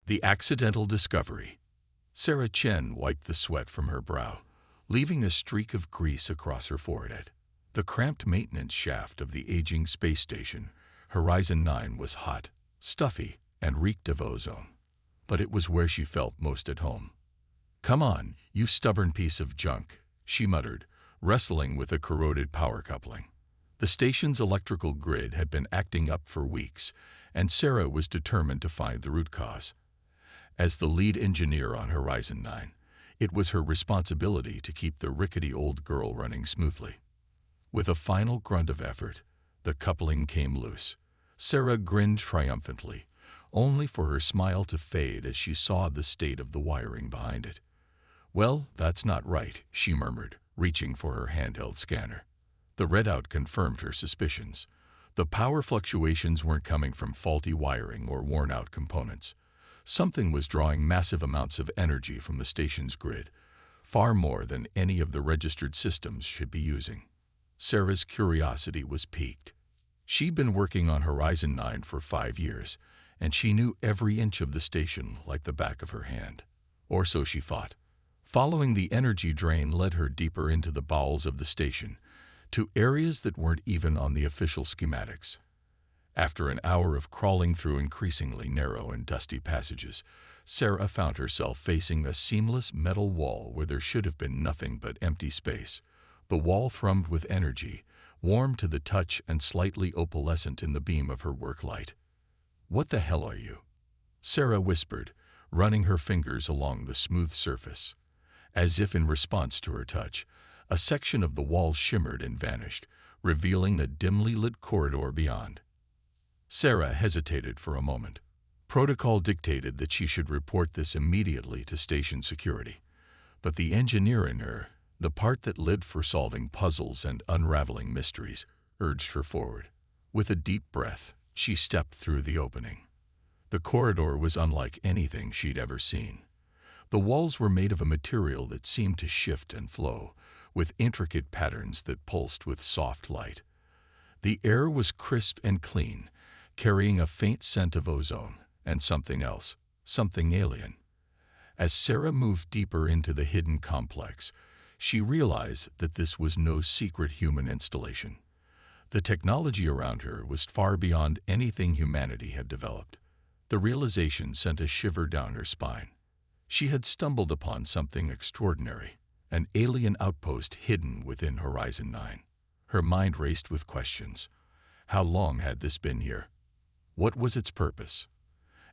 The accidental discovery. Sarah Chen wiped the sweat from her brow, leaving a streak of grease across her forehead. The cramped maintenance shaft of the aging space station, Horizon 9, was hot, stuffy, and reeked of ozone. But it was where she felt most at home. "Come on, you stubborn piece of junk," she muttered, wrestling with a corroded power coupling. The station's electrical grid had been acting up for weeks, and Sarah was determined to find the root cause. As the lead engineer on Horizon 9, it was her responsibility to keep the rickety old girl running smoothly. With a final grunt of effort, the coupling came loose. Sarah grinned triumphantly, only for her smile to fade as she saw the state of the wiring behind it. "Well, that's not right," she murmured, reaching for her handheld scanner. The readout confirmed her suspicions. The power fluctuations weren't coming from faulty wiring or worn-out components. Something was drawing massive amounts of energy from the station's grid, far more than any of the registered systems should be using. Sarah's curiosity was piqued. She'd been working on Horizon 9 for 5 years, and she knew every inch of the station like the back of her hand. Or so she thought. Following the energy drain led her deeper into the bowels of the station, to areas that weren't even on the official schematics. After an hour of crawling through increasingly narrow and dusty passages, Sarah found herself facing a seamless metal wall where there should have been nothing but empty space. The wall thrummed with energy, warm to the touch and slightly opalescent in the beam of her work light. "What the hell are you?" Sarah whispered, running her fingers along the smooth surface. As if in response to her touch, a section of the wall shimmered and vanished, revealing a dimly lit corridor beyond. Sarah hesitated for a moment. Protocol dictated that she should report this immediately to station security. But the engineer in her, the part that lived for solving puzzles and unraveling mysteries, urged her forward. With a deep breath, she stepped through the opening. The corridor was unlike anything she'd ever seen. The walls were made of a material that seemed to shift and flow, with intricate patterns that pulsed with soft light. The air was crisp and clean, carrying a faint scent of ozone and something else, something alien. As Sarah moved deeper into the hidden complex, she realized that this was no secret human installation. The technology around her was far beyond anything humanity had developed. The realization sent a shiver down her spine. She had stumbled upon something extraordinary, an alien outpost hidden within Horizon 9. Her mind raced with questions. How long had this been here? What was its purpose?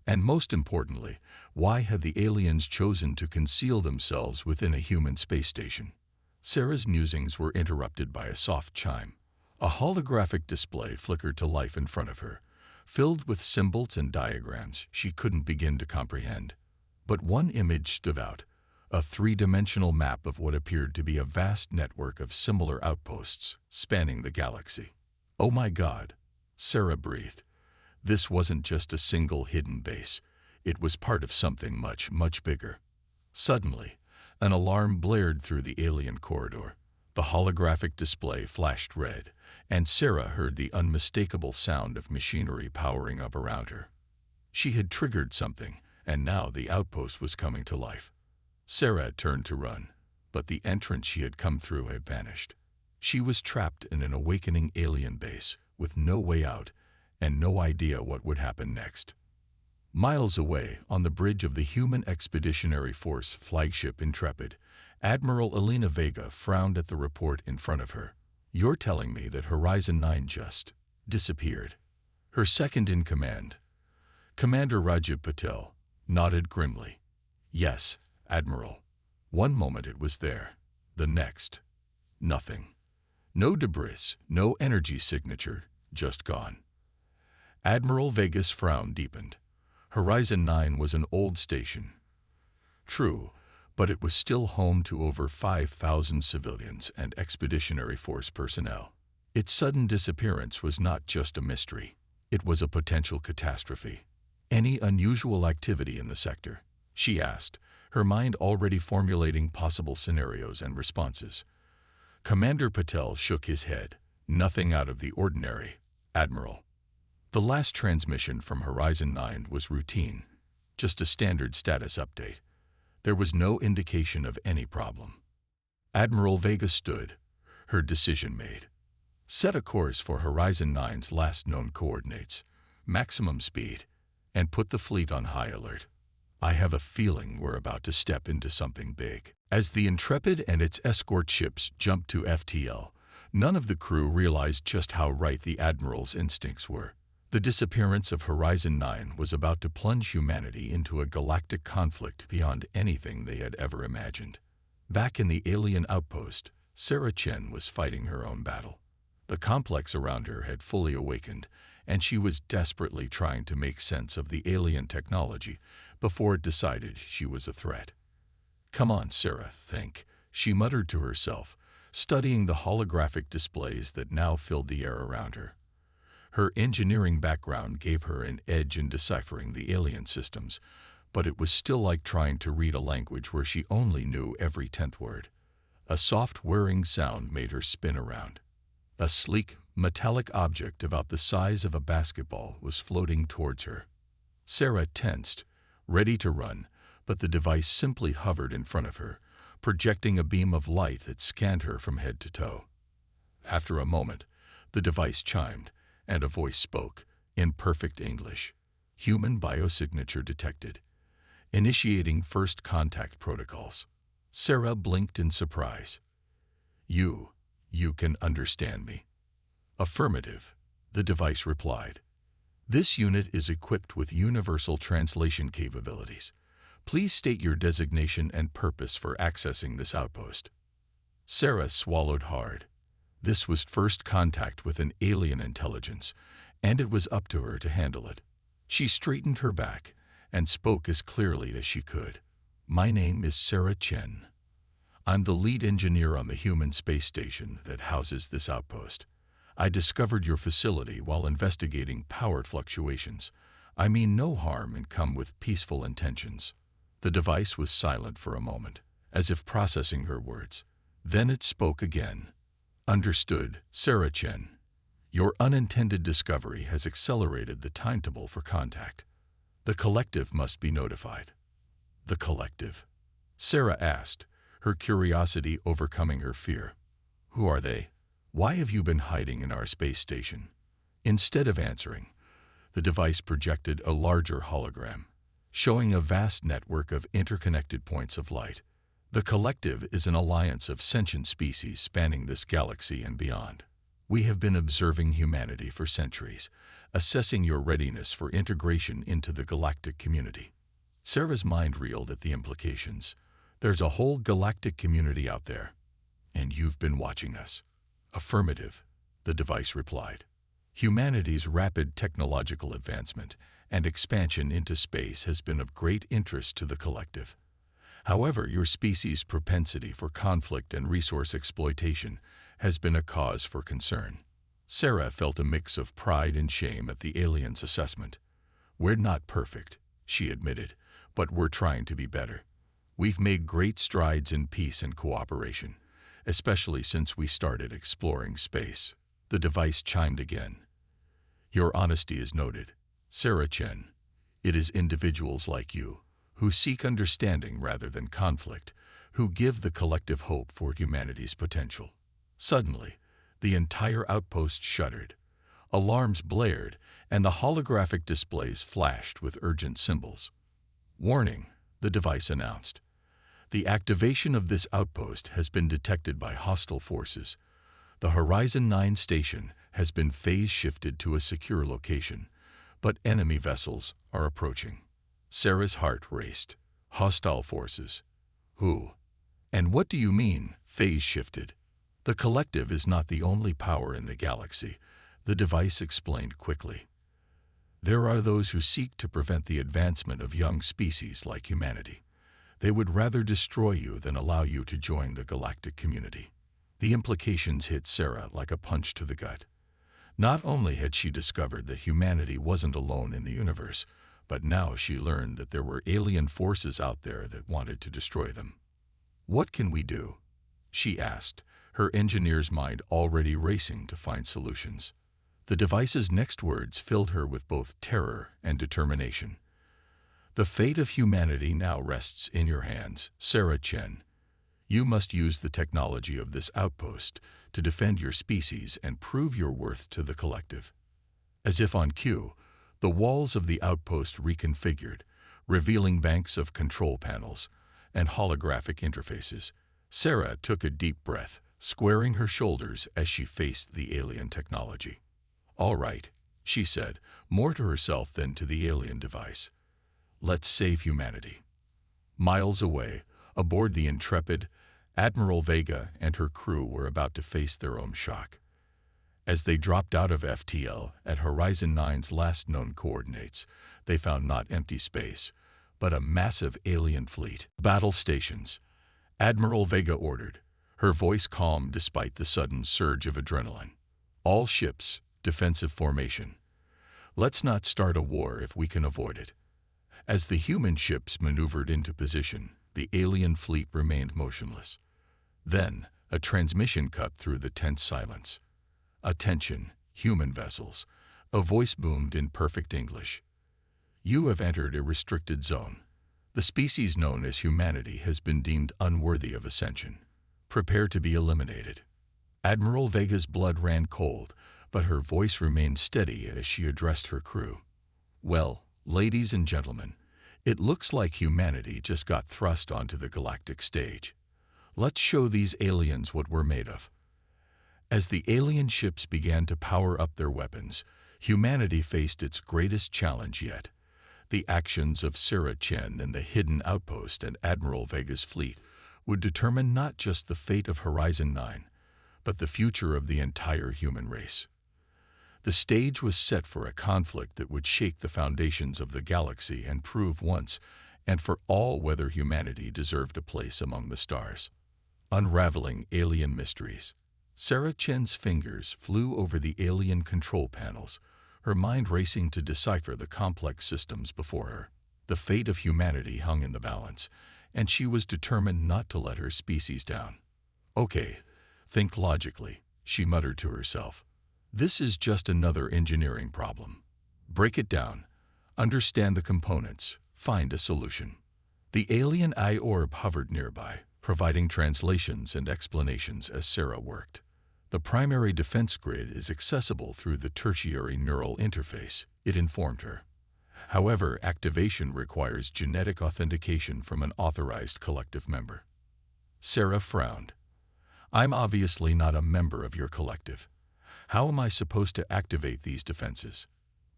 And most importantly, why had the aliens chosen to conceal themselves within a human space station? Sarah's musings were interrupted by a soft chime. A holographic display flickered to life in front of her, filled with symbols and diagrams she couldn't begin to comprehend. But one image stood out, a three-dimensional map of what appeared to be a vast network of similar outposts spanning the galaxy. "Oh my God," Sarah breathed. This wasn't just a single hidden base. It was part of something much, much bigger. Suddenly, an alarm blared through the alien corridor. The holographic display flashed red, and Sarah heard the unmistakable sound of machinery powering up around her. She had triggered something, and now the outpost was coming to life. Sarah turned to run, but the entrance she had come through had vanished. She was trapped in an awakening alien base, with no way out, and no idea what would happen next. Miles away, on the bridge of the Human Expeditionary Force flagship Intrepid, Admiral Elena Vega frowned at the report in front of her. "You're telling me that Horizon 9 just disappeared?" Her second-in-command, Commander Rajiv Patel, nodded grimly. "Yes, Admiral. One moment it was there, the next, nothing. No debris, no energy signature, just gone." Admiral Vega's frown deepened. Horizon 9 was an old station. True, but it was still home to over 5,000 civilians and Expeditionary Force personnel. Its sudden disappearance was not just a mystery. It was a potential catastrophe. "Any unusual activity in the sector?" she asked, her mind already formulating possible scenarios and responses. Commander Patel shook his head. "Nothing out of the ordinary, Admiral. The last transmission from Horizon 9 was routine. just a standard status update. There was no indication of any problem. Admiral Vega stood, her decision made. Set a course for Horizon 9's last known coordinates, maximum speed, and put the fleet on high alert. I have a feeling we're about to step into something big. As the Intrepid and its escort ships jumped to FTL, none of the crew realized just how right the Admiral's instincts were. The disappearance of Horizon 9 was about to plunge humanity into a galactic conflict beyond anything they had ever imagined. Back in the alien outpost, Sarah Chen was fighting her own battle. The complex around her had fully awakened, and she was desperately trying to make sense of the alien technology before it decided she was a threat. "Come on, Sarah, think," she muttered to herself, studying the holographic displays that now filled the air around her. Her engineering background gave her an edge in deciphering the alien systems, but it was still like trying to read a language where she only knew every 10th word. A soft whirring sound made her spin around. A sleek, metallic object about the size of a basketball was floating towards her. Sarah tensed, ready to run, but the device simply hovered in front of her, projecting a beam of light that scanned her from head to toe. After a moment, the device chimed, and a voice spoke, in perfect English. "Human biosignature detected. Initiating first contact protocols." Sarah blinked in surprise. You can understand me?" "Affirmative," the device replied. "This unit is equipped with universal translation capabilities. Please state your designation and purpose for accessing this outpost." Sarah swallowed hard. This was first contact with an alien intelligence, and it was up to her to handle it. She straightened her back and spoke as clearly as she could. "My name is Sarah Chen. I'm the lead engineer on the human space station that houses this outpost. I discovered your facility while investigating power fluctuations. I mean no harm and come with peaceful intentions." The device was silent for a moment, as if processing her words. Then it spoke again. "Understood, Sarah Chen. Your unintended discovery has accelerated the timetable for contact. The collective must be notified." "The collective?" Sarah asked, her curiosity overcoming her fear. "Who are they? Why have you been hiding in our space station?" Instead of answering, the device projected a larger hologram, showing a vast network of interconnected points of light. "The collective is an alliance of sentient species spanning this galaxy and beyond. We have been observing humanity for centuries, assessing your readiness for integration into the galactic community." Sarah's mind reeled at the implications. "There's a whole galactic community out there, and you've been watching us." "Affirmative," the device replied. "Humanity's rapid technological advancement and expansion into space has been of great interest to the collective. However, your species' propensity for conflict and resource exploitation has been a cause for concern." Sarah felt a mix of pride and shame at the alien's assessment. "We're not perfect," she admitted, "but we're trying to be better. We've made great strides in peace and cooperation, especially since we started exploring space." The device chimed again. "Your honesty is noted, Sarah Chen. It is individuals like you, who seek understanding rather than conflict, who give the collective hope for humanity's potential." Suddenly, the entire outpost shuddered. Alarms blared, and the holographic displays flashed with urgent symbols. "Warning," the device announced. "The activation of this outpost has been detected by hostile forces. The Horizon 9 station has been phase-shifted to a secure location, but enemy vessels are approaching." Sarah's heart raced. "Hostile forces? Who? And what do you mean, phase-shifted?" "The collective is not the only power in the galaxy," the device explained quickly. "There are those who seek to prevent the advancement of young species like humanity. They would rather destroy you than allow you to join the galactic community." The implications hit Sarah like a punch to the gut. Not only had she discovered that humanity wasn't alone in the universe, but now she learned that there were alien forces out there that wanted to destroy them. "What can we do?" she asked, her engineer's mind already racing to find solutions. The device's next words filled her with both terror and determination. The fate of humanity now rests in your hands, Sarah Chen. You must use the technology of this outpost to defend your species and prove your worth to the collective. As if on cue, the walls of the outpost reconfigured, revealing banks of control panels and holographic interfaces. Sarah took a deep breath, squaring her shoulders as she faced the alien technology. "All right," she said, more to herself than to the alien device. "Let's save humanity." Miles away, aboard the Intrepid, Admiral Vega and her crew were about to face their own shock. As they dropped out of FTL at Horizon 9's last known coordinates, they found not empty space, but a massive alien fleet. "Battle stations," Admiral Vega ordered, her voice calm despite the sudden surge of adrenaline. "All ships, defensive formation. Let's not start a war if we can avoid it." As the human ships maneuvered into position, the alien fleet remained motionless. Then, a transmission cut through the tense silence. "Attention, human vessels," a voice boomed in perfect English. "You have entered a restricted zone. The species known as humanity has been deemed unworthy of ascension. Prepare to be eliminated." Admiral Vega's blood ran cold, but her voice remained steady as she addressed her crew. "Well, ladies and gentlemen, it looks like humanity just got thrust onto the galactic stage. Let's show these aliens what we're made of." As the alien ships began to power up their weapons, humanity faced its greatest challenge yet. The actions of Sarah Chen and the hidden outpost and Admiral Vega's fleet would determine not just the fate of Horizon 9, but the future of the entire human race. The stage was set for a conflict that would shake the foundations of the galaxy and prove once and for all whether humanity deserved a place among the stars. Unraveling alien mysteries. Sarah Chen's fingers flew over the alien control panels, her mind racing to decipher the complex systems before her. The fate of humanity hung in the balance, and she was determined not to let her species down. "Okay, think logically," she muttered to herself. "This is just another engineering problem. Break it down, understand the components, find a solution." The alien eye orb hovered nearby, providing translations and explanations as Sarah worked. "The primary defense grid is accessible through the tertiary neural interface," it informed her. "However, activation requires genetic authentication from an authorized collective member." Sarah frowned. "I'm obviously not a member of your collective. How am I supposed to activate these defenses?"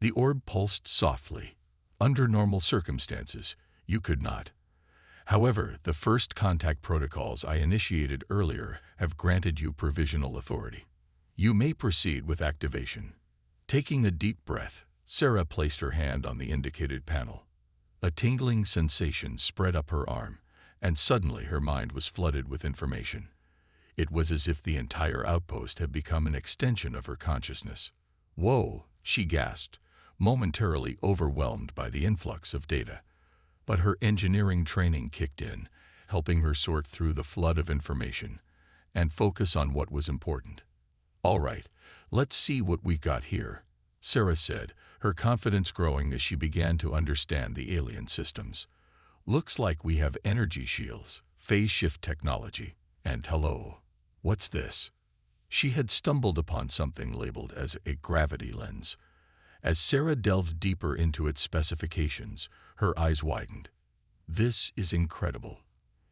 The orb pulsed softly. "Under normal circumstances, you could not. However, the first contact protocols I initiated earlier have granted you provisional authority. You may proceed with activation." Taking a deep breath, Sarah placed her hand on the indicated panel. A tingling sensation spread up her arm, and suddenly her mind was flooded with information. It was as if the entire outpost had become an extension of her consciousness. "Whoa," she gasped, momentarily overwhelmed by the influx of data. But her engineering training kicked in, helping her sort through the flood of information and focus on what was important. "All right, let's see what we've got here," Sarah said, her confidence growing as she began to understand the alien systems. "Looks like we have energy shields, phase shift technology, and hello, what's this?" She had stumbled upon something labeled as a gravity lens. As Sarah delved deeper into its specifications, her eyes widened. "This is incredible.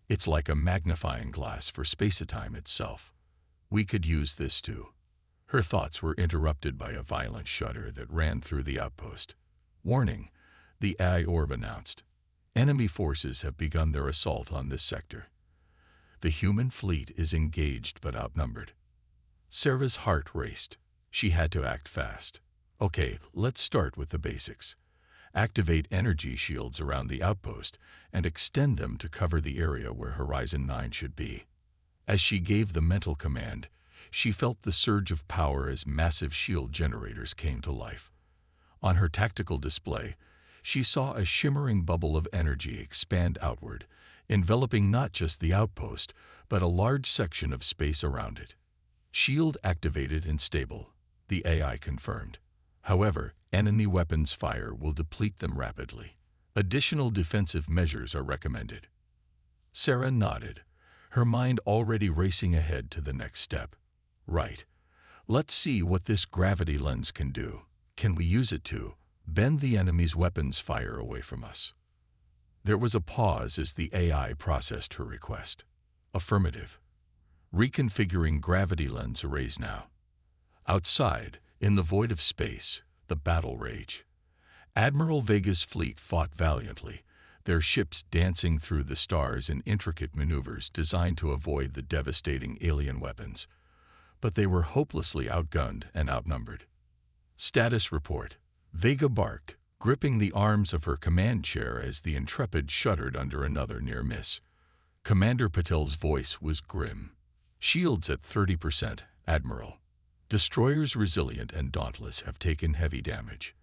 It's like a magnifying glass for space-time itself. We could use this too." Her thoughts were interrupted by a violent shudder that ran through the outpost. "Warning," the eye orb announced. "Enemy forces have begun their assault on this sector. The human fleet is engaged but outnumbered." Sarah's heart raced. She had to act fast. "Okay, let's start with the basics. Activate energy shields around the outpost and extend them to cover the area where Horizon 9 should be." As she gave the mental command, she felt the surge of power as massive shield generators came to life. On her tactical display, she saw a shimmering bubble of energy expand outward, enveloping not just the outpost, but a large section of space around it. "Shield activated and stable," the AI confirmed. "However, enemy weapons fire will deplete them rapidly. Additional defensive measures are recommended. Sarah nodded, her mind already racing ahead to the next step. Right. Let's see what this gravity lens can do. Can we use it to bend the enemy's weapons fire away from us? There was a pause as the AI processed her request. Affirmative. Reconfiguring gravity lens arrays now. Outside, in the void of space, the battle rage. Admiral Vega's fleet fought valiantly, their ships dancing through the stars in intricate maneuvers designed to avoid the devastating alien weapons. But they were hopelessly outgunned and outnumbered. Status report. Vega barked, gripping the arms of her command chair as the Intrepid shuddered under another near miss. Commander Patel's voice was grim. Shields at 30%, Admiral. Destroyers resilient and dauntless have taken heavy damage.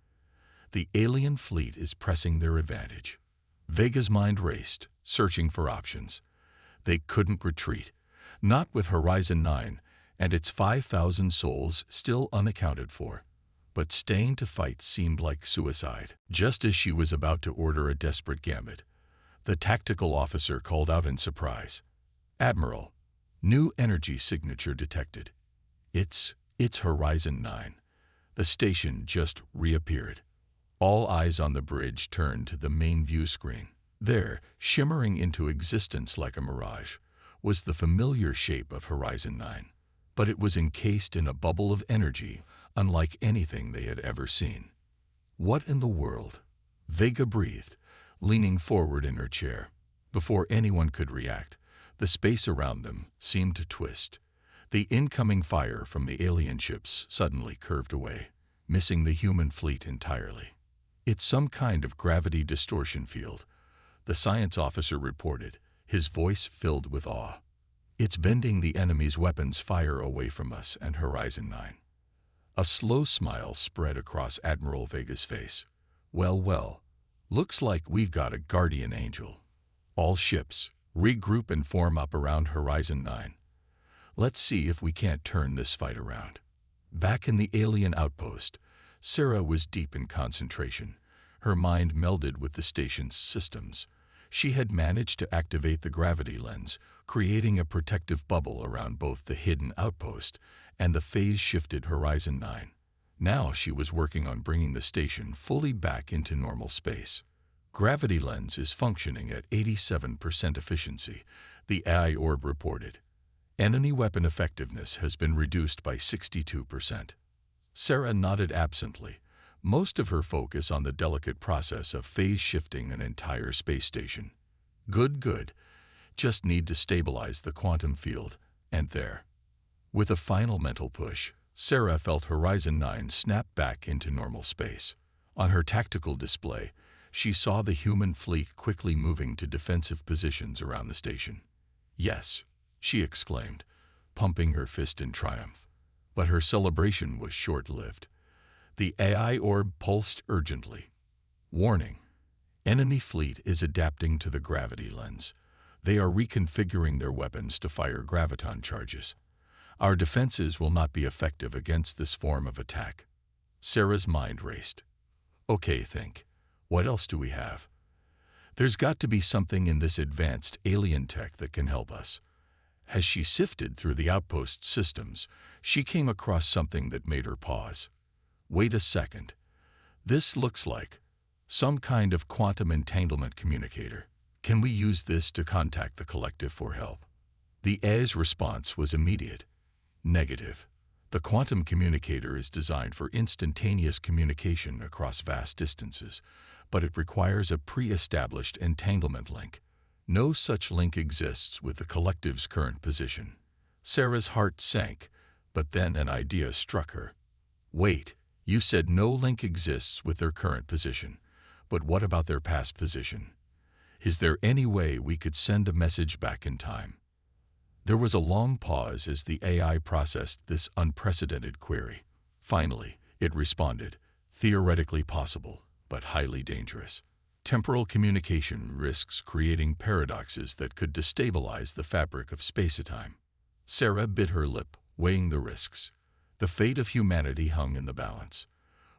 The alien fleet is pressing their advantage. Vega's mind raced, searching for options. They couldn't retreat, not with Horizon 9 and its 5,000 souls still unaccounted for. But staying to fight seemed like suicide. Just as she was about to order a desperate gambit, the tactical officer called out in surprise. Admiral, new energy signature detected. It's Horizon 9. The station just reappeared. All eyes on the bridge turned to the main view screen. There, shimmering into existence like a mirage, was the familiar shape of Horizon 9. But it was encased in a bubble of energy unlike anything they had ever seen. What in the world? Vega breathed, leaning forward in her chair. Before anyone could react, the space around them seemed to twist. The incoming fire from the alien ships suddenly curved away, missing the human fleet entirely. It's some kind of gravity distortion field, the science officer reported, his voice filled with awe. It's bending the enemy's weapons fire away from us and Horizon 9. A slow smile spread across Admiral Vega's face. Well, looks like we've got a guardian angel. All ships, regroup and form up around Horizon 9. Let's see if we can't turn this fight around. Back in the alien outpost, Sarah was deep in concentration, her mind melded with the station's systems. She had managed to activate the gravity lens, creating a protective bubble around both the hidden outpost and the phase-shifted Horizon 9. Now she was working on bringing the station fully back into normal space. Gravity lens is functioning at 87% efficiency, the AI orb reported. Enemy weapon effectiveness has been reduced by 62%. Sarah nodded absently, most of her focus on the delicate process of phase-shifting an entire space station. Good. Just need to stabilize the quantum field, and there. With a final mental push, Sarah felt Horizon 9 snap back into normal space. On her tactical display, she saw the human fleet quickly moving to defensive positions around the station. Yes, she exclaimed, pumping her fist in triumph. But her celebration was short-lived. The AI orb pulsed urgently. Warning. Enemy fleet is adapting to the gravity lens. They are reconfiguring their weapons to fire graviton charges. Our defenses will not be effective against this form of attack. Sarah's mind raced. Okay, think. What else do we have? There's got to be something in this advanced alien tech that can help us. As she sifted through the outpost's systems, she came across something that made her pause. Wait a second. This looks like some kind of quantum entanglement communicator. Can we use this to contact the collective for help? The AI's response was immediate. Negative. The quantum communicator is designed for instantaneous communication across vast distances, but it requires a pre-established entanglement link. No such link exists with the collective's current position. Sarah's heart sank, but then an idea struck her. Wait, you said no link exists with their current position, but what about their past position? Is there any way we could send a message back in time? There was a long pause as the AI processed this unprecedented query. Finally, it responded, theoretically possible, but highly dangerous. Temporal communication risks creating paradoxes that could destabilize the fabric of space-time. Sarah bit her lip, weighing the risks. The fate of humanity hung in the balance.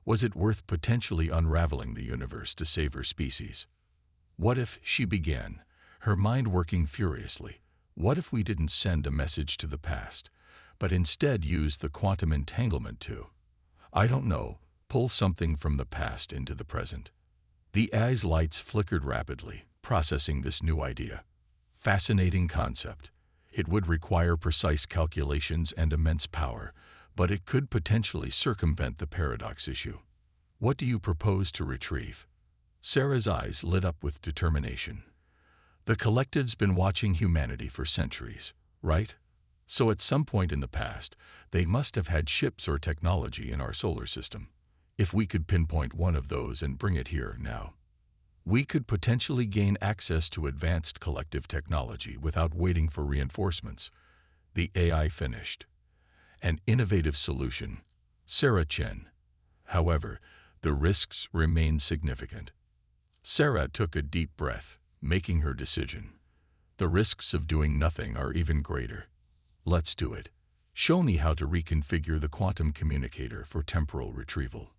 Was it worth potentially unraveling the universe to save her species? What if, she began, her mind working furiously, what if we didn't send a message to the past, but instead used the quantum entanglement to, I don't know, pull something from the past into the present? The AI's lights flickered rapidly, processing this new idea. Fascinating concept. It would require precise calculations and immense power, but it could potentially circumvent the paradox issue. What do you propose to retrieve? Sarah's eyes lit up with determination. The collective's been watching humanity for centuries, right? So at some point in the past, they must have had ships or technology in our solar system. If we could pinpoint one of those and bring it here now, we could potentially gain access to advanced collective technology without waiting for reinforcements. The AI finished. An innovative solution. Sarah Chen. However, the risks remain significant. Sarah took a deep breath, making her decision. The risks of doing nothing are even greater. Let's do it. Show me how to reconfigure the quantum communicator for temporal retrieval.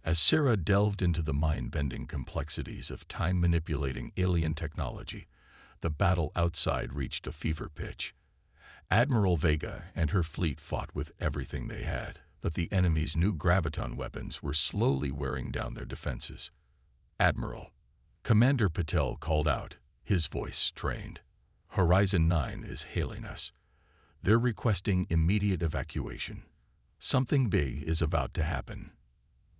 As Sarah delved into the mind-bending complexities of time-manipulating alien technology, the battle outside reached a fever pitch. Admiral Vega and her fleet fought with everything they had, but the enemy's new graviton weapons were slowly wearing down their defenses. Admiral, Commander Patel called out, his voice strained. Horizon 9 is hailing us. They're requesting immediate evacuation. Something big is about to happen.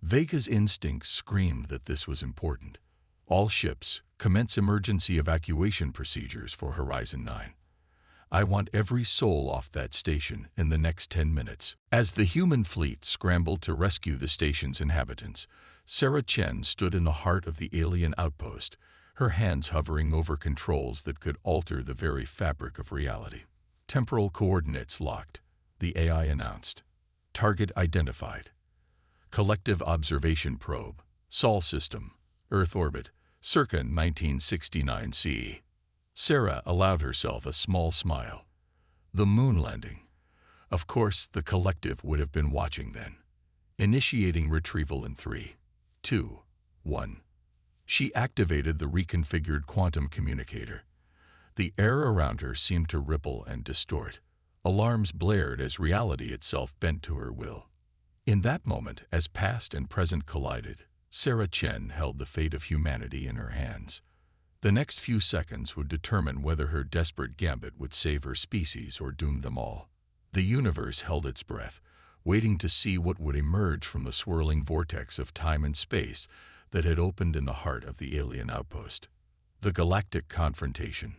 Vega's instincts screamed that this was important. All ships, commence emergency evacuation procedures for Horizon 9. I want every soul off that station in the next 10 minutes. As the human fleet scrambled to rescue the station's inhabitants, Sarah Chen stood in the heart of the alien outpost, her hands hovering over controls that could alter the very fabric of reality. Temporal coordinates locked, the AI announced. Target identified. Collective Observation Probe, Sol System, Earth Orbit, circa 1969 CE. Sarah allowed herself a small smile. The moon landing. Of course, the collective would have been watching then. Initiating retrieval in 3, 2, 1. She activated the reconfigured quantum communicator. The air around her seemed to ripple and distort. Alarms blared as reality itself bent to her will. In that moment, as past and present collided, Sarah Chen held the fate of humanity in her hands. The next few seconds would determine whether her desperate gambit would save her species or doom them all. The universe held its breath, waiting to see what would emerge from the swirling vortex of time and space that had opened in the heart of the alien outpost. The galactic confrontation.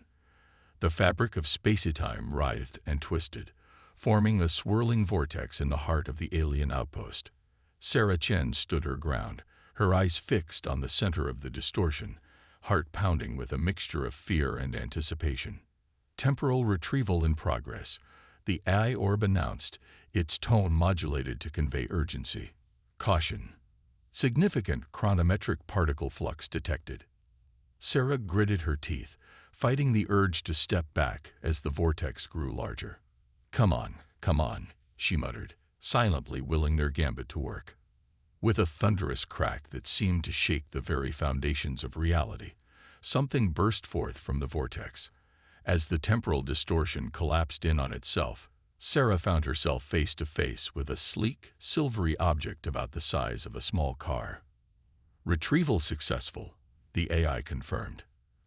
The fabric of space-time writhed and twisted, forming a swirling vortex in the heart of the alien outpost. Sarah Chen stood her ground, her eyes fixed on the center of the distortion, heart pounding with a mixture of fear and anticipation. Temporal retrieval in progress, the AI orb announced, its tone modulated to convey urgency. Caution. Significant chronometric particle flux detected. Sarah gritted her teeth, fighting the urge to step back as the vortex grew larger. Come on, she muttered, silently willing their gambit to work. With a thunderous crack that seemed to shake the very foundations of reality, something burst forth from the vortex. As the temporal distortion collapsed in on itself, Sarah found herself face to face with a sleek, silvery object about the size of a small car. Retrieval successful, the AI confirmed.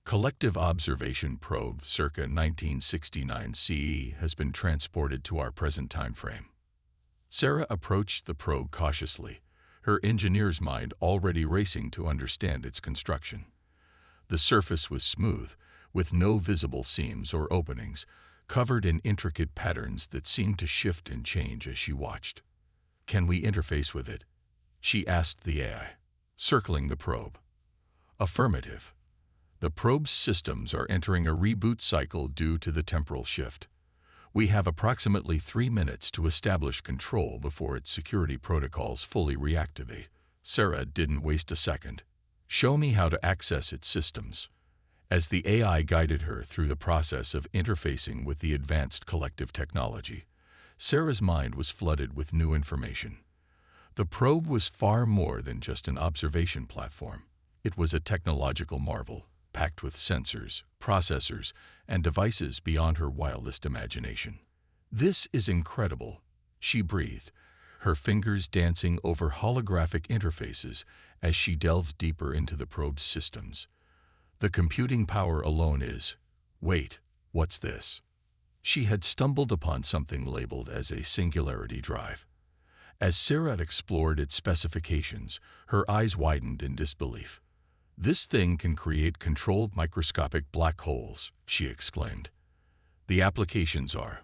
Collective Observation Probe circa 1969 CE has been transported to our present time frame. Sarah approached the probe cautiously, her engineer's mind already racing to understand its construction. The surface was smooth, with no visible seams or openings, covered in intricate patterns that seemed to shift and change as she watched. Can we interface with it? She asked the AI, circling the probe. Affirmative. The probe's systems are entering a reboot cycle due to the temporal shift. We have approximately 3 minutes to establish control before its security protocols fully reactivate. Sarah didn't waste a second. Show me how to access its systems. As the AI guided her through the process of interfacing with the advanced collective technology, Sarah's mind was flooded with new information. The probe was far more than just an observation platform. It was a technological marvel, packed with sensors, processors, and devices beyond her wildest imagination. "This is incredible," she breathed, her fingers dancing over holographic interfaces as she delved deeper into the probe's systems. "The computing power alone is— Wait, what's this?" She had stumbled upon something labeled as a singularity drive. As Sarah explored its specifications, her eyes widened in disbelief. "This thing can create controlled microscopic black holes," she exclaimed. "The applications are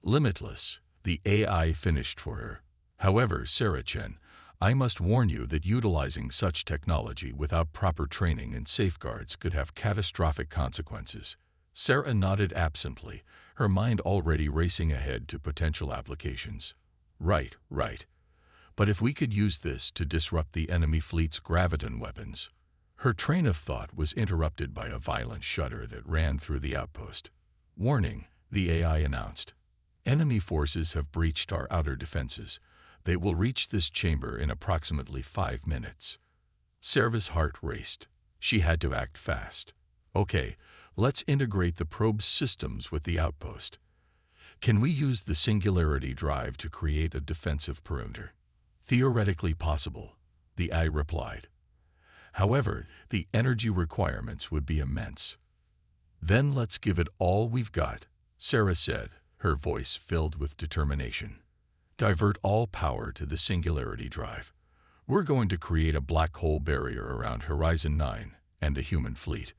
limitless," the AI finished for her. "However, Sarah Chen, I must warn you that utilizing such technology without proper training and safeguards could have catastrophic consequences." Sarah nodded absently, her mind already racing ahead to potential applications. Right. But if we could use this to disrupt the enemy fleet's graviton weapons." Her train of thought was interrupted by a violent shudder that ran through the outpost. "Warning," the AI announced. "Enemy forces have breached our outer defenses. They will reach this chamber in approximately 5 minutes." Sarah's heart raced. She had to act fast. "Okay, let's integrate the probe's systems with the outpost. Can we use the singularity drive to create a defensive perimeter?" "Theoretically possible," the AI replied. "However, the energy requirements would be immense." "Then let's give it all we've got," Sarah said, her voice filled with determination. "Divert all power to the singularity drive. We're going to create a black hole barrier around Horizon 9 and the human fleet."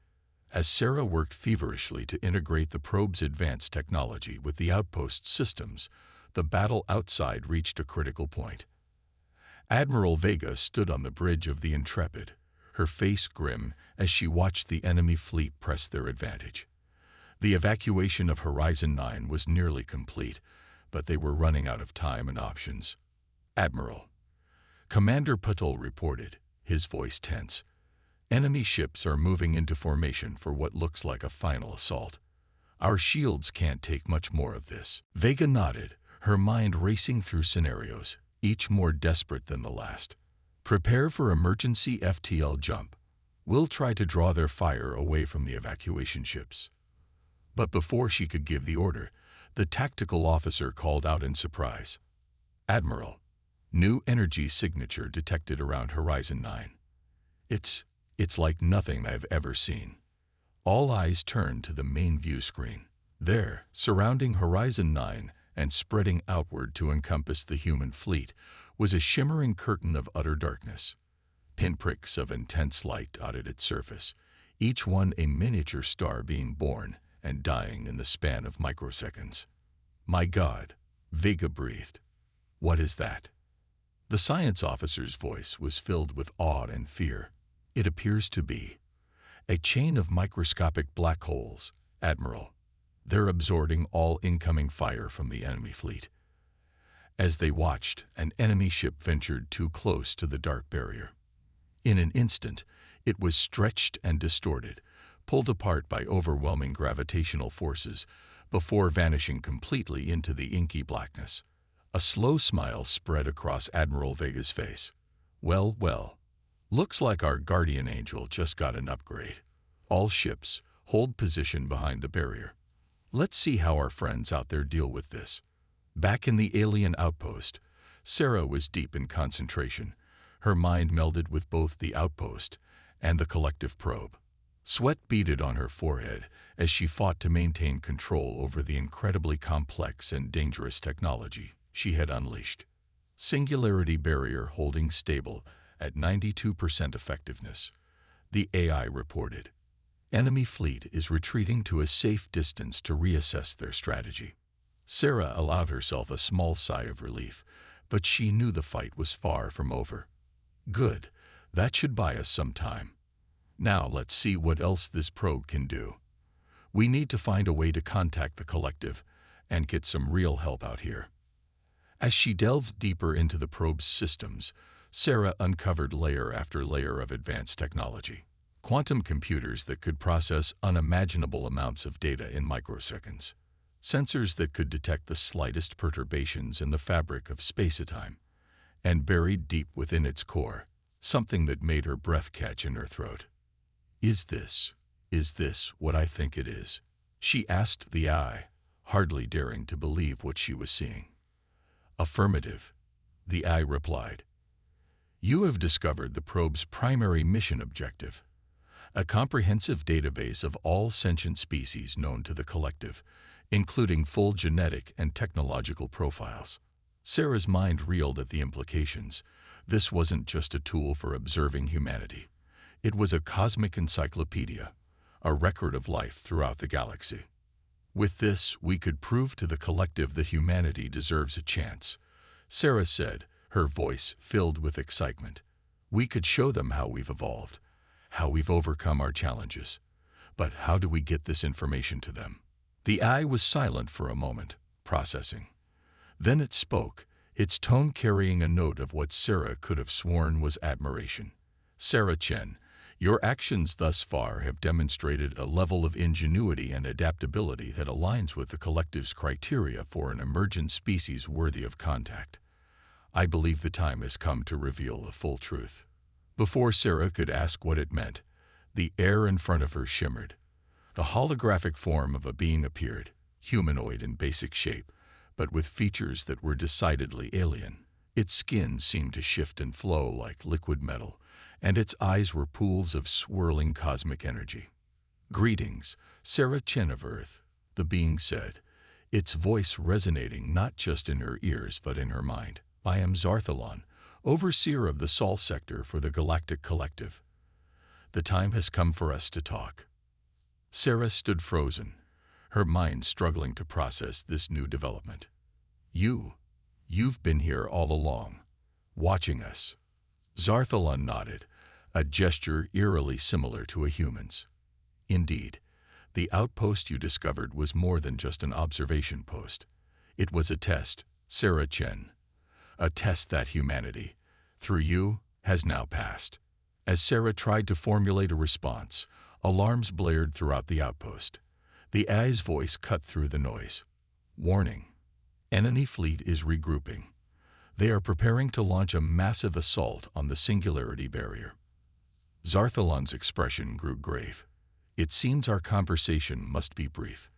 As Sarah worked feverishly to integrate the probe's advanced technology with the outpost systems, the battle outside reached a critical point. Admiral Vega stood on the bridge of the Intrepid, her face grim as she watched the enemy fleet press their advantage. The evacuation of Horizon 9 was nearly complete, but they were running out of time and options. "Admiral," Commander Patel reported, his voice tense, "enemy ships are moving into formation for what looks like a final assault. Our shields can't take much more of this." Vega nodded, her mind racing through scenarios, each more desperate than the last. "Prepare for emergency FTL jump. We'll try to draw their fire away from the evacuation ships." But before she could give the order, the tactical officer called out in surprise. "Admiral, new energy signature detected around Horizon 9. It's like nothing I've ever seen." All eyes turned to the main view screen. There, surrounding Horizon 9 and spreading outward to encompass the human fleet, was a shimmering curtain of utter darkness. Pinpricks of intense light dotted its surface, each one a miniature star being born and dying in the span of microseconds. "My God," Vega breathed. "What is that?" The science officer's voice was filled with awe and fear. "It appears to be a chain of microscopic black holes, Admiral. They're absorbing all incoming fire from the enemy fleet." As they watched, an enemy ship ventured too close to the dark barrier. In an instant, it was stretched and distorted, pulled apart by overwhelming gravitational forces, before vanishing completely into the inky blackness. A slow smile spread across Admiral Vega's face. Well, looks like our guardian angel just got an upgrade. All ships, hold position behind the barrier. Let's see how our friends out there deal with this." Back in the alien outpost, Sarah was deep in concentration, her mind melded with both the outpost and the collective probe. Sweat beaded on her forehead as she fought to maintain control over the incredibly complex and dangerous technology she had unleashed. "Singularity barrier holding stable at 92% effectiveness," the AI reported. "Enemy fleet is retreating to a safe distance to reassess their strategy." Sarah allowed herself a small sigh of relief, but she knew the fight was far from over. "Good, that should buy us some time. Now let's see what else this probe can do. We need to find a way to contact the collective and get some real help out here." As she delved deeper into the probe's systems, Sarah uncovered layer after layer of advanced technology. Quantum computers that could process unimaginable amounts of data in microseconds. Sensors that could detect the slightest perturbations in the fabric of space-time. And buried deep within its core, something that made her breath catch in her throat. Is this what I think it is? She asked the eye, hardly daring to believe what she was seeing. Affirmative, the eye replied. You have discovered the probe's primary mission objective, a comprehensive database of all sentient species known to the collective, including full genetic and technological profiles. Sarah's mind reeled at the implications. This wasn't just a tool for observing humanity. It was a cosmic encyclopedia, a record of life throughout the galaxy. With this, we could prove to the collective that humanity deserves a chance, Sarah said, her voice filled with excitement. We could show them how we've evolved, how we've overcome our challenges. But how do we get this information to them? The eye was silent for a moment, processing. Then it spoke, its tone carrying a note of what Sarah could have sworn was admiration. Sarah Chen, your actions thus far have demonstrated a level of ingenuity and adaptability that aligns with the collective's criteria for an emergent species worthy of contact. I believe the time has come to reveal the full truth. Before Sarah could ask what it meant, the air in front of her shimmered. The holographic form of a being appeared, humanoid in basic shape, but with features that were decidedly alien. Its skin seemed to shift and flow like liquid metal, and its eyes were pools of swirling cosmic energy. Greetings, Sarah Chen of Earth, the being said, its voice resonating not just in her ears but in her mind. I am Zarthalon, overseer of the Sol sector for the Galactic Collective. The time has come for us to talk. Sarah stood frozen, her mind struggling to process this new development. You've been here all along, watching us. Zarthalon nodded, a gesture eerily similar to a human's. Indeed, the outpost you discovered was more than just an observation post. It was a test, Sarah Chen. A test that humanity, through you, has now passed. As Sarah tried to formulate a response, alarms blared throughout the outpost. The eye's voice cut through the noise. Warning. Enemy fleet is regrouping. They are preparing to launch a massive assault on the singularity barrier. Zarthalon's expression grew grave. It seems our conversation must be brief.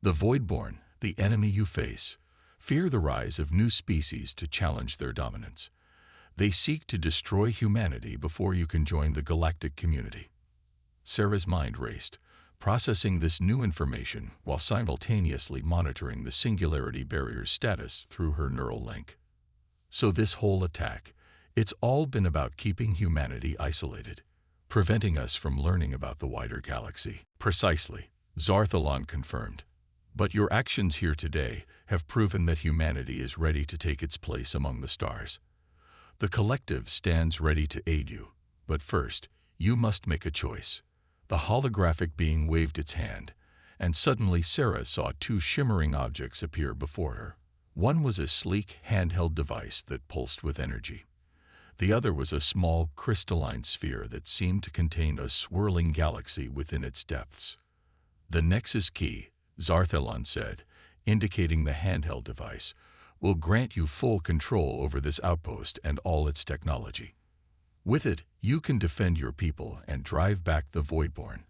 The Voidborn, the enemy you face, fear the rise of new species to challenge their dominance. They seek to destroy humanity before you can join the galactic community. Sarah's mind raced, processing this new information while simultaneously monitoring the singularity barrier's status through her neural link. So this whole attack, it's all been about keeping humanity isolated, preventing us from learning about the wider galaxy. Precisely, Zarthalon confirmed. But your actions here today have proven that humanity is ready to take its place among the stars. The collective stands ready to aid you, but first, you must make a choice. The holographic being waved its hand, and suddenly Sarah saw two shimmering objects appear before her. One was a sleek, handheld device that pulsed with energy. The other was a small, crystalline sphere that seemed to contain a swirling galaxy within its depths. The Nexus key, Zarthalon said, indicating the handheld device, will grant you full control over this outpost and all its technology. With it, you can defend your people and drive back the Voidborn,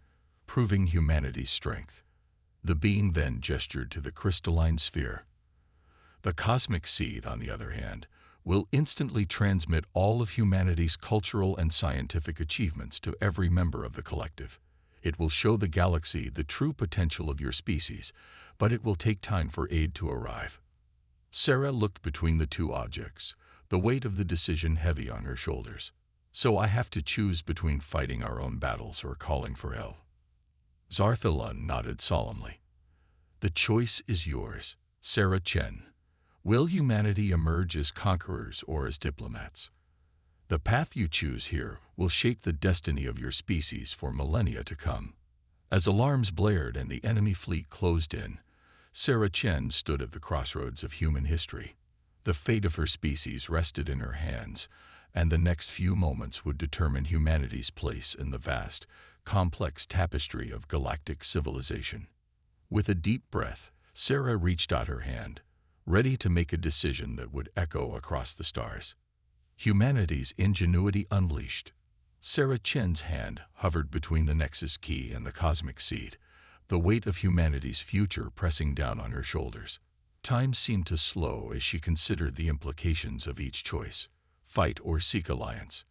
proving humanity's strength. The being then gestured to the crystalline sphere. The cosmic seed, on the other hand, will instantly transmit all of humanity's cultural and scientific achievements to every member of the collective. It will show the galaxy the true potential of your species, but it will take time for aid to arrive. Sarah looked between the two objects, the weight of the decision heavy on her shoulders. So I have to choose between fighting our own battles or calling for help. Zarthalon nodded solemnly. The choice is yours, Sarah Chen. Will humanity emerge as conquerors or as diplomats? The path you choose here will shape the destiny of your species for millennia to come. As alarms blared and the enemy fleet closed in, Sarah Chen stood at the crossroads of human history. The fate of her species rested in her hands, and the next few moments would determine humanity's place in the vast, complex tapestry of galactic civilization. With a deep breath, Sarah reached out her hand, ready to make a decision that would echo across the stars. Humanity's ingenuity unleashed. Sarah Chen's hand hovered between the Nexus key and the cosmic seed, the weight of humanity's future pressing down on her shoulders. Time seemed to slow as she considered the implications of each choice: fight or seek alliance,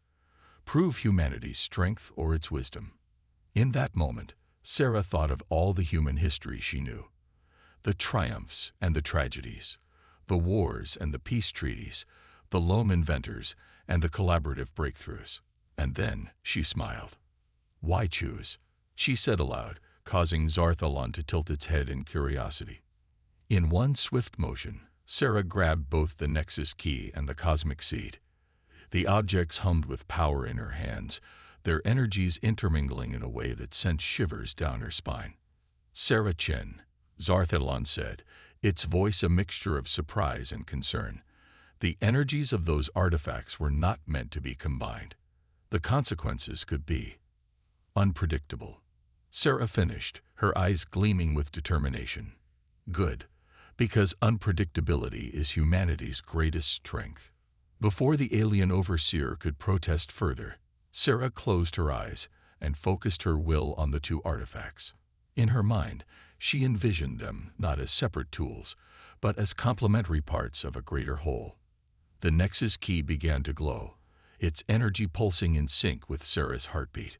prove humanity's strength or its wisdom. In that moment, Sarah thought of all the human history she knew, the triumphs and the tragedies, the wars and the peace treaties, the lone inventors and the collaborative breakthroughs. And then she smiled. "Why choose?" she said aloud, causing Zarthalon to tilt its head in curiosity. In one swift motion, Sarah grabbed both the Nexus key and the cosmic seed. The objects hummed with power in her hands, their energies intermingling in a way that sent shivers down her spine. "Sarah Chen," Zarthalon said, its voice a mixture of surprise and concern. The energies of those artifacts were not meant to be combined. The consequences could be unpredictable. Sarah finished, her eyes gleaming with determination. Good, because unpredictability is humanity's greatest strength. Before the alien overseer could protest further, Sarah closed her eyes and focused her will on the two artifacts. In her mind, she envisioned them not as separate tools, but as complementary parts of a greater whole. The Nexus key began to glow, its energy pulsing in sync with Sarah's heartbeat.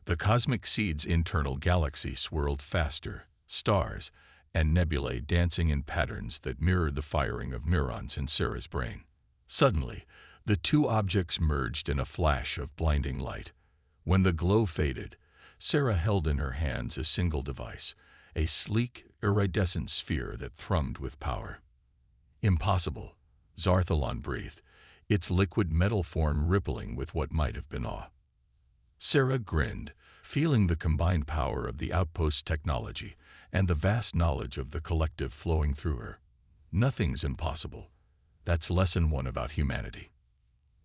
The cosmic seed's internal galaxy swirled faster, stars and nebulae dancing in patterns that mirrored the firing of neurons in Sarah's brain. Suddenly, the two objects merged in a flash of blinding light. When the glow faded, Sarah held in her hands a single device, a sleek, iridescent sphere that thrummed with power. "Impossible," Zarthalon breathed, its liquid metal form rippling with what might have been awe. Sarah grinned, feeling the combined power of the outpost's technology and the vast knowledge of the collective flowing through her. Nothing's impossible. That's lesson one about humanity.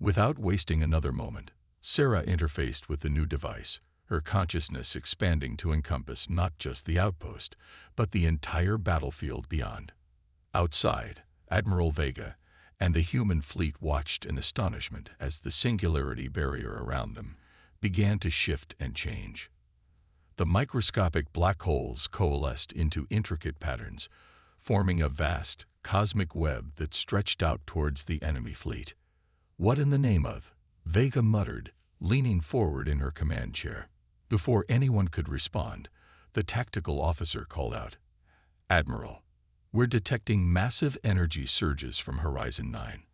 Without wasting another moment, Sarah interfaced with the new device, her consciousness expanding to encompass not just the outpost, but the entire battlefield beyond. Outside, Admiral Vega and the human fleet watched in astonishment as the singularity barrier around them began to shift and change. The microscopic black holes coalesced into intricate patterns, forming a vast, cosmic web that stretched out towards the enemy fleet. "What in the name of?" Vega muttered, leaning forward in her command chair. Before anyone could respond, the tactical officer called out, "Admiral, we're detecting massive energy surges from Horizon 9.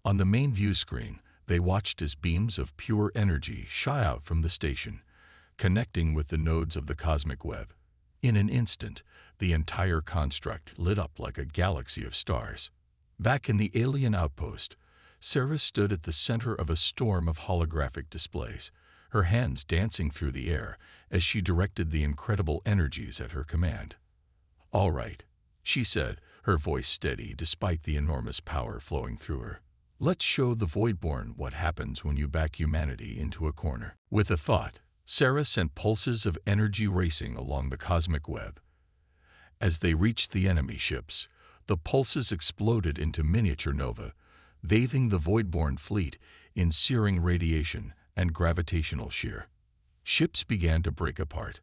On the main view screen, they watched as beams of pure energy shot out from the station, connecting with the nodes of the cosmic web. In an instant, the entire construct lit up like a galaxy of stars. Back in the alien outpost, Sarah stood at the center of a storm of holographic displays, her hands dancing through the air as she directed the incredible energies at her command. "All right," she said, her voice steady despite the enormous power flowing through her. "Let's show the Voidborn what happens when you back humanity into a corner." With a thought, Sarah sent pulses of energy racing along the cosmic web. As they reached the enemy ships, the pulses exploded into miniature nova, bathing the Voidborn fleet in searing radiation and gravitational shear. Ships began to break apart,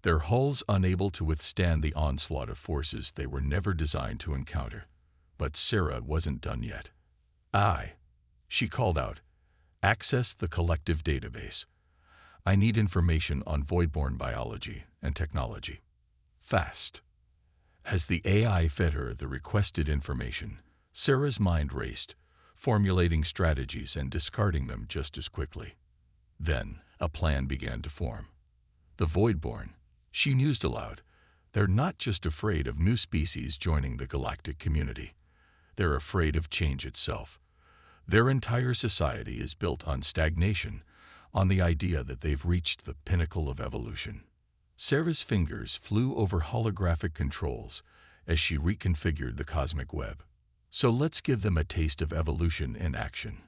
their hulls unable to withstand the onslaught of forces they were never designed to encounter. But Sarah wasn't done yet. She called out, "Access the collective database. I need information on Voidborn biology and technology. Fast." As the AI fed her the requested information, Sarah's mind raced, formulating strategies and discarding them just as quickly. Then, a plan began to form. The Voidborn, she mused aloud, they're not just afraid of new species joining the galactic community. They're afraid of change itself. Their entire society is built on stagnation, on the idea that they've reached the pinnacle of evolution. Sarah's fingers flew over holographic controls as she reconfigured the cosmic web. "So let's give them a taste of evolution in action."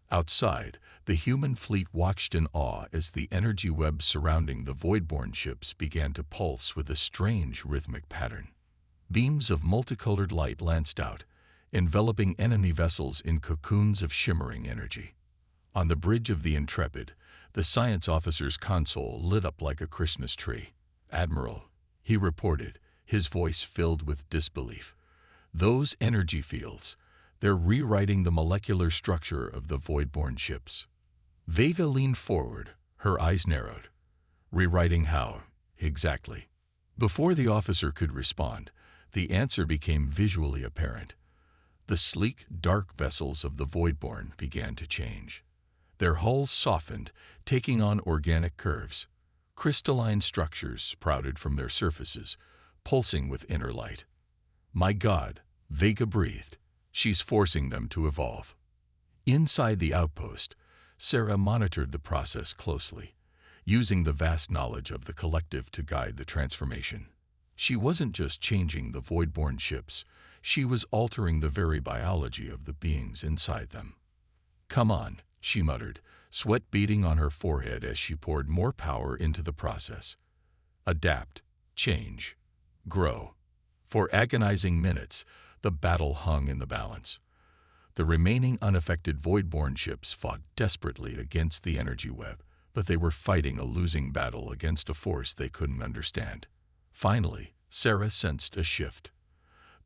Outside, the human fleet watched in awe as the energy web surrounding the Voidborn ships began to pulse with a strange rhythmic pattern. Beams of multicolored light lanced out, enveloping enemy vessels in cocoons of shimmering energy. On the bridge of the Intrepid, the science officer's console lit up like a Christmas tree. "Admiral," he reported, his voice filled with disbelief. "Those energy fields, they're rewriting the molecular structure of the void-borne ships." Vega leaned forward, her eyes narrowed. "Rewriting how, exactly?" Before the officer could respond, the answer became visually apparent. The sleek, dark vessels of the void-borne began to change. Their hulls softened, taking on organic curves. Crystalline structures sprouted from their surfaces, pulsing with inner light. "My God," Vega breathed. "She's forcing them to evolve." Inside the outpost, Sarah monitored the process closely, using the vast knowledge of the collective to guide the transformation. She wasn't just changing the void-borne ships, she was altering the very biology of the beings inside them. "Come on," she muttered, sweat beading on her forehead as she poured more power into the process. Adapt, change, grow. For agonizing minutes, the battle hung in the balance. The remaining unaffected void-borne ships fought desperately against the energy web, but they were fighting a losing battle against a force they couldn't understand. Finally, Sarah sensed a shift.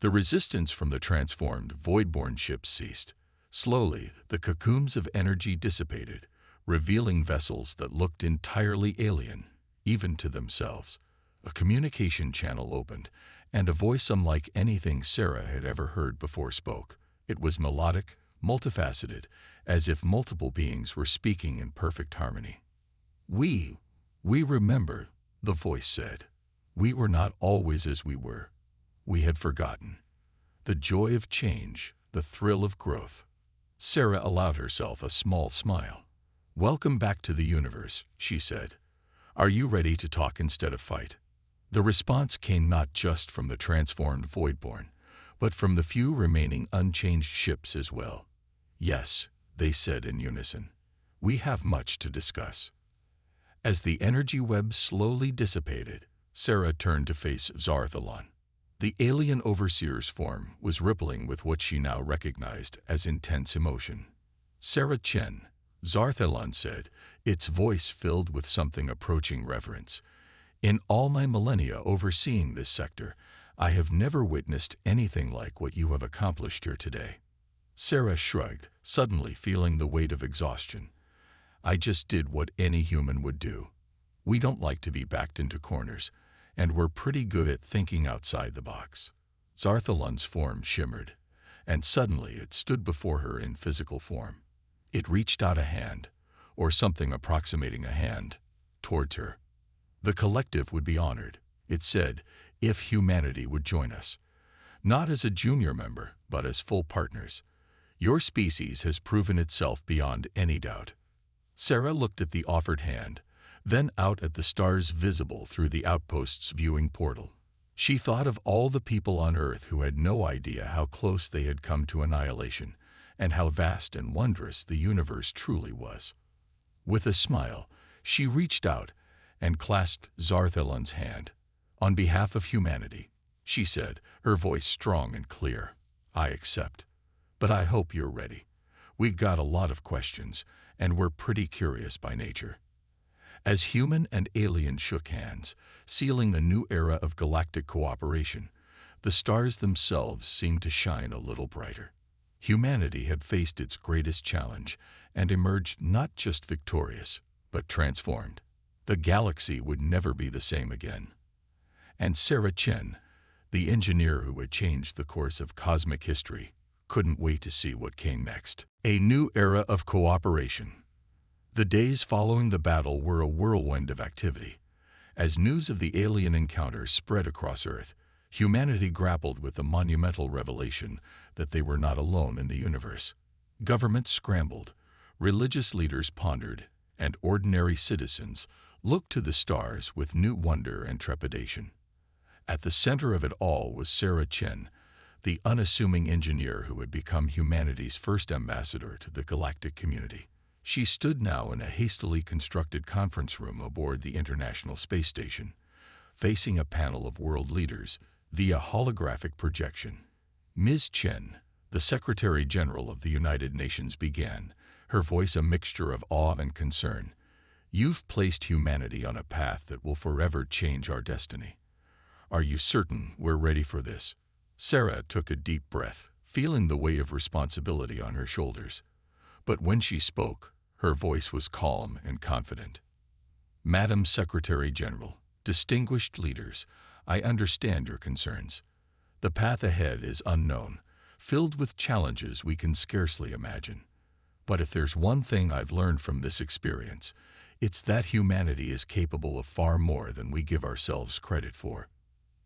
The resistance from the transformed void-borne ships ceased. Slowly, the cocoons of energy dissipated, revealing vessels that looked entirely alien, even to themselves. A communication channel opened, and a voice unlike anything Sarah had ever heard before spoke. It was melodic, multifaceted, as if multiple beings were speaking in perfect harmony. We remember," the voice said. "We were not always as we were. We had forgotten. The joy of change, the thrill of growth." Sarah allowed herself a small smile. "Welcome back to the universe," she said. "Are you ready to talk instead of fight?" The response came not just from the transformed void-borne, but from the few remaining unchanged ships as well. "Yes," they said in unison. "We have much to discuss." As the energy web slowly dissipated, Sarah turned to face Zarthalon. The alien overseer's form was rippling with what she now recognized as intense emotion. "Sarah Chen," Zarthalon said, its voice filled with something approaching reverence. "In all my millennia overseeing this sector, I have never witnessed anything like what you have accomplished here today." Sarah shrugged, suddenly feeling the weight of exhaustion. "I just did what any human would do. We don't like to be backed into corners, and we're pretty good at thinking outside the box." Zarthalon's form shimmered, and suddenly it stood before her in physical form. It reached out a hand, or something approximating a hand, towards her. "The collective would be honored," it said, "if humanity would join us. Not as a junior member, but as full partners. Your species has proven itself beyond any doubt." Sarah looked at the offered hand, then out at the stars visible through the outpost's viewing portal. She thought of all the people on Earth who had no idea how close they had come to annihilation, and how vast and wondrous the universe truly was. With a smile, she reached out and clasped Zarthalon's hand. "On behalf of humanity," she said, her voice strong and clear, "I accept. But I hope you're ready. We've got a lot of questions, and we're pretty curious by nature." As human and alien shook hands, sealing a new era of galactic cooperation, the stars themselves seemed to shine a little brighter. Humanity had faced its greatest challenge and emerged not just victorious, but transformed. The galaxy would never be the same again. And Sarah Chen, the engineer who had changed the course of cosmic history, couldn't wait to see what came next. A new era of cooperation. The days following the battle were a whirlwind of activity. As news of the alien encounter spread across Earth, humanity grappled with the monumental revelation that they were not alone in the universe. Governments scrambled, religious leaders pondered, and ordinary citizens looked to the stars with new wonder and trepidation. At the center of it all was Sarah Chen, the unassuming engineer who had become humanity's first ambassador to the galactic community. She stood now in a hastily constructed conference room aboard the International Space Station, facing a panel of world leaders via holographic projection. "Ms. Chen," the Secretary General of the United Nations began, her voice a mixture of awe and concern. "You've placed humanity on a path that will forever change our destiny. Are you certain we're ready for this?" Sarah took a deep breath, feeling the weight of responsibility on her shoulders. But when she spoke, her voice was calm and confident. "Madam Secretary General, distinguished leaders, I understand your concerns. The path ahead is unknown, filled with challenges we can scarcely imagine. But if there's one thing I've learned from this experience, it's that humanity is capable of far more than we give ourselves credit for."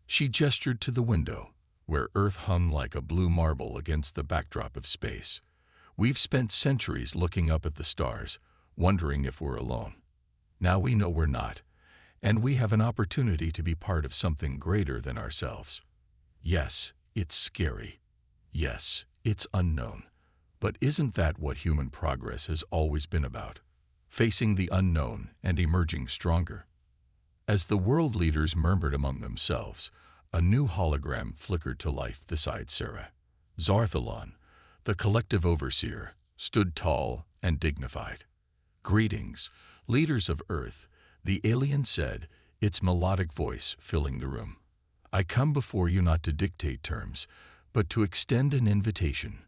She gestured to the window, where Earth hung like a blue marble against the backdrop of space. "We've spent centuries looking up at the stars, wondering if we're alone. Now we know we're not, and we have an opportunity to be part of something greater than ourselves. Yes, it's scary. Yes, it's unknown. But isn't that what human progress has always been about? Facing the unknown and emerging stronger." As the world leaders murmured among themselves, a new hologram flickered to life beside Sarah. Zarthalon, the collective overseer, stood tall and dignified. "Greetings, leaders of Earth," the alien said, its melodic voice filling the room. "I come before you not to dictate terms, but to extend an invitation.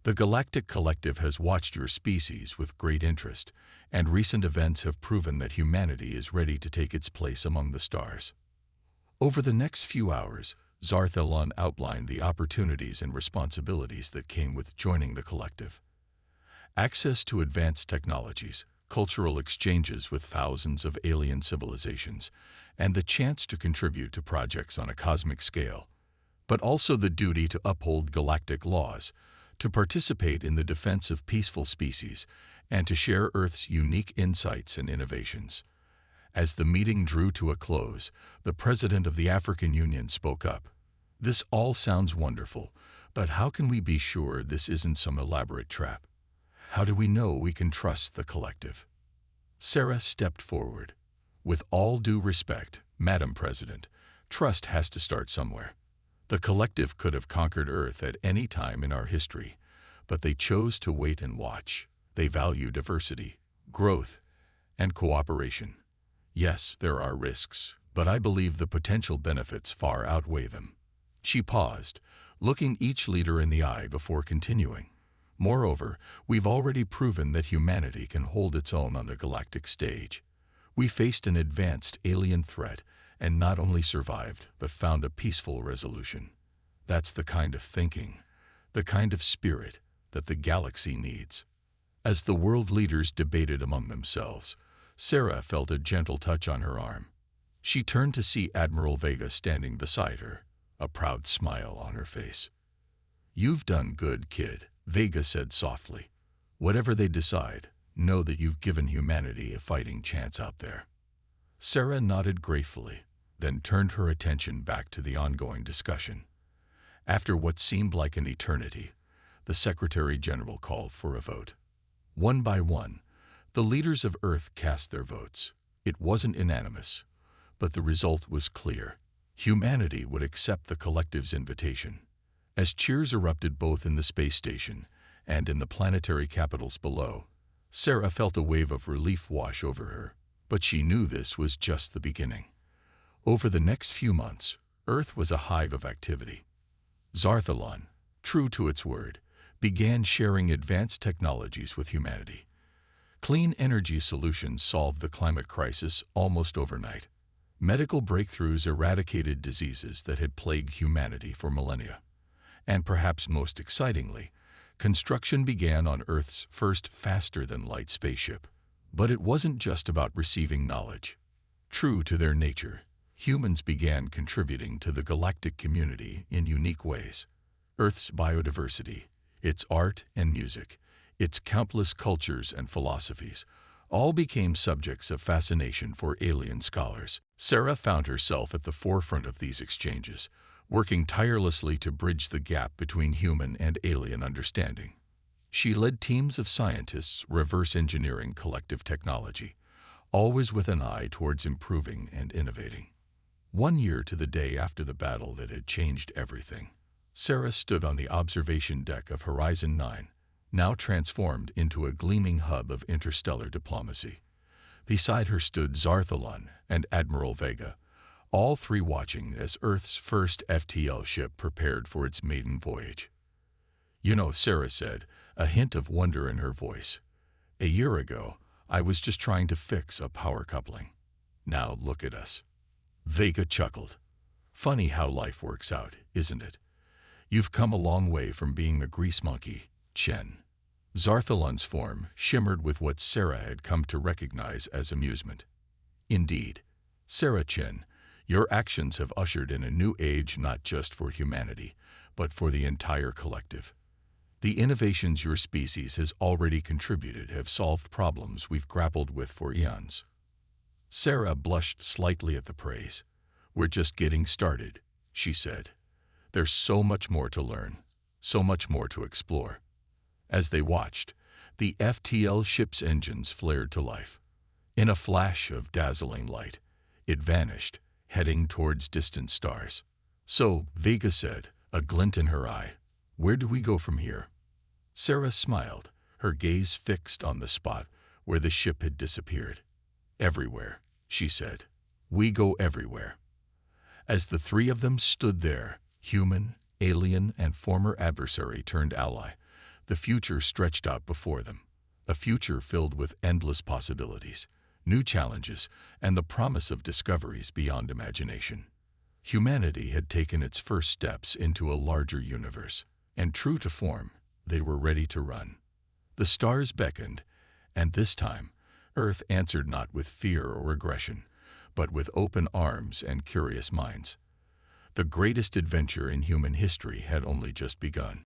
The Galactic Collective has watched your species with great interest, and recent events have proven that humanity is ready to take its place among the stars." Over the next few hours, Zarthalon outlined the opportunities and responsibilities that came with joining the collective. Access to advanced technologies, cultural exchanges with thousands of alien civilizations, and the chance to contribute to projects on a cosmic scale, but also the duty to uphold galactic laws, to participate in the defense of peaceful species, and to share Earth's unique insights and innovations. As the meeting drew to a close, the president of the African Union spoke up. "This all sounds wonderful, but how can we be sure this isn't some elaborate trap? How do we know we can trust the collective?" Sarah stepped forward. "With all due respect, Madam President, trust has to start somewhere. The collective could have conquered Earth at any time in our history, but they chose to wait and watch. They value diversity, growth, and cooperation. Yes, there are risks, but I believe the potential benefits far outweigh them." She paused, looking each leader in the eye before continuing. "Moreover, we've already proven that humanity can hold its own on the galactic stage. We faced an advanced alien threat and not only survived, but found a peaceful resolution. That's the kind of thinking, the kind of spirit that the galaxy needs." As the world leaders debated among themselves, Sarah felt a gentle touch on her arm. She turned to see Admiral Vega standing beside her, a proud smile on her face. "You've done good, kid," Vega said softly. "Whatever they decide, know that you've given humanity a fighting chance out there." Sarah nodded gratefully, then turned her attention back to the ongoing discussion. After what seemed like an eternity, the Secretary General called for a vote. One by one, the leaders of Earth cast their votes. It wasn't unanimous, but the result was clear. Humanity would accept the collective's invitation. As cheers erupted both in the space station and in the planetary capitals below, Sarah felt a wave of relief wash over her, but she knew this was just the beginning. Over the next few months, Earth was a hive of activity. Zarthalon, true to its word, began sharing advanced technologies with humanity. Clean energy solutions solved the climate crisis almost overnight. Medical breakthroughs eradicated diseases that had plagued humanity for millennia. And perhaps most excitingly, construction began on Earth's first faster-than-light spaceship. But it wasn't just about receiving knowledge. True to their nature, humans began contributing to the galactic community in unique ways. Earth's biodiversity, its art and music, its countless cultures and philosophies, all became subjects of fascination for alien scholars. Sarah found herself at the forefront of these exchanges, working tirelessly to bridge the gap between human and alien understanding. She led teams of scientists reverse engineering collective technology, always with an eye towards improving and innovating. 1 year to the day after the battle that had changed everything, Sarah stood on the observation deck of Horizon 9, now transformed into a gleaming hub of interstellar diplomacy. Beside her stood Zarthalon and Admiral Vega, all three watching as Earth's first FTL ship prepared for its maiden voyage. "You know," Sarah said, a hint of wonder in her voice, "a year ago, I was just trying to fix a power coupling. Now look at us." Vega chuckled. "Funny how life works out, isn't it? You've come a long way from being a grease monkey, Chen." Zarthalon's form shimmered with what Sarah had come to recognize as amusement. "Indeed, Sarah Chen, your actions have ushered in a new age not just for humanity, but for the entire collective. The innovations your species has already contributed have solved problems we've grappled with for eons." Sarah blushed slightly at the praise. "We're just getting started," she said. "There's so much more to learn, so much more to explore." As they watched, the FTL ship's engines flared to life. In a flash of dazzling light, it vanished, heading towards distant stars. "So," Vega said, a glint in her eye, "where do we go from here?" Sarah smiled, her gaze fixed on the spot where the ship had disappeared. "Everywhere," she said. "We go everywhere." As the three of them stood there, human, alien, and former adversary turned ally, the future stretched out before them, a future filled with endless possibilities, new challenges, and the promise of discoveries beyond imagination. Humanity had taken its first steps into a larger universe, and true to form, they were ready to run. The stars beckoned, and this time, Earth answered not with fear or aggression, but with open arms and curious minds. The greatest adventure in human history had only just begun.